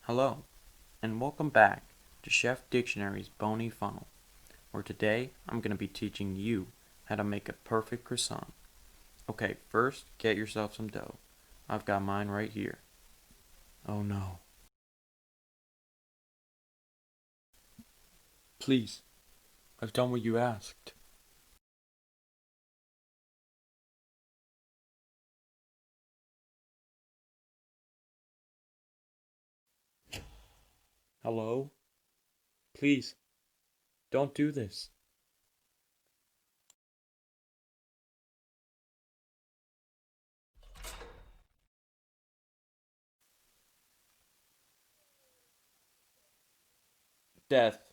Hello, and welcome back to Chef Dictionary's Bony Funnel, where today I'm going to be teaching you how to make a perfect croissant. Okay, first get yourself some dough. I've got mine right here. Oh no. Please, I've done what you asked. Hello? Please, don't do this. Death.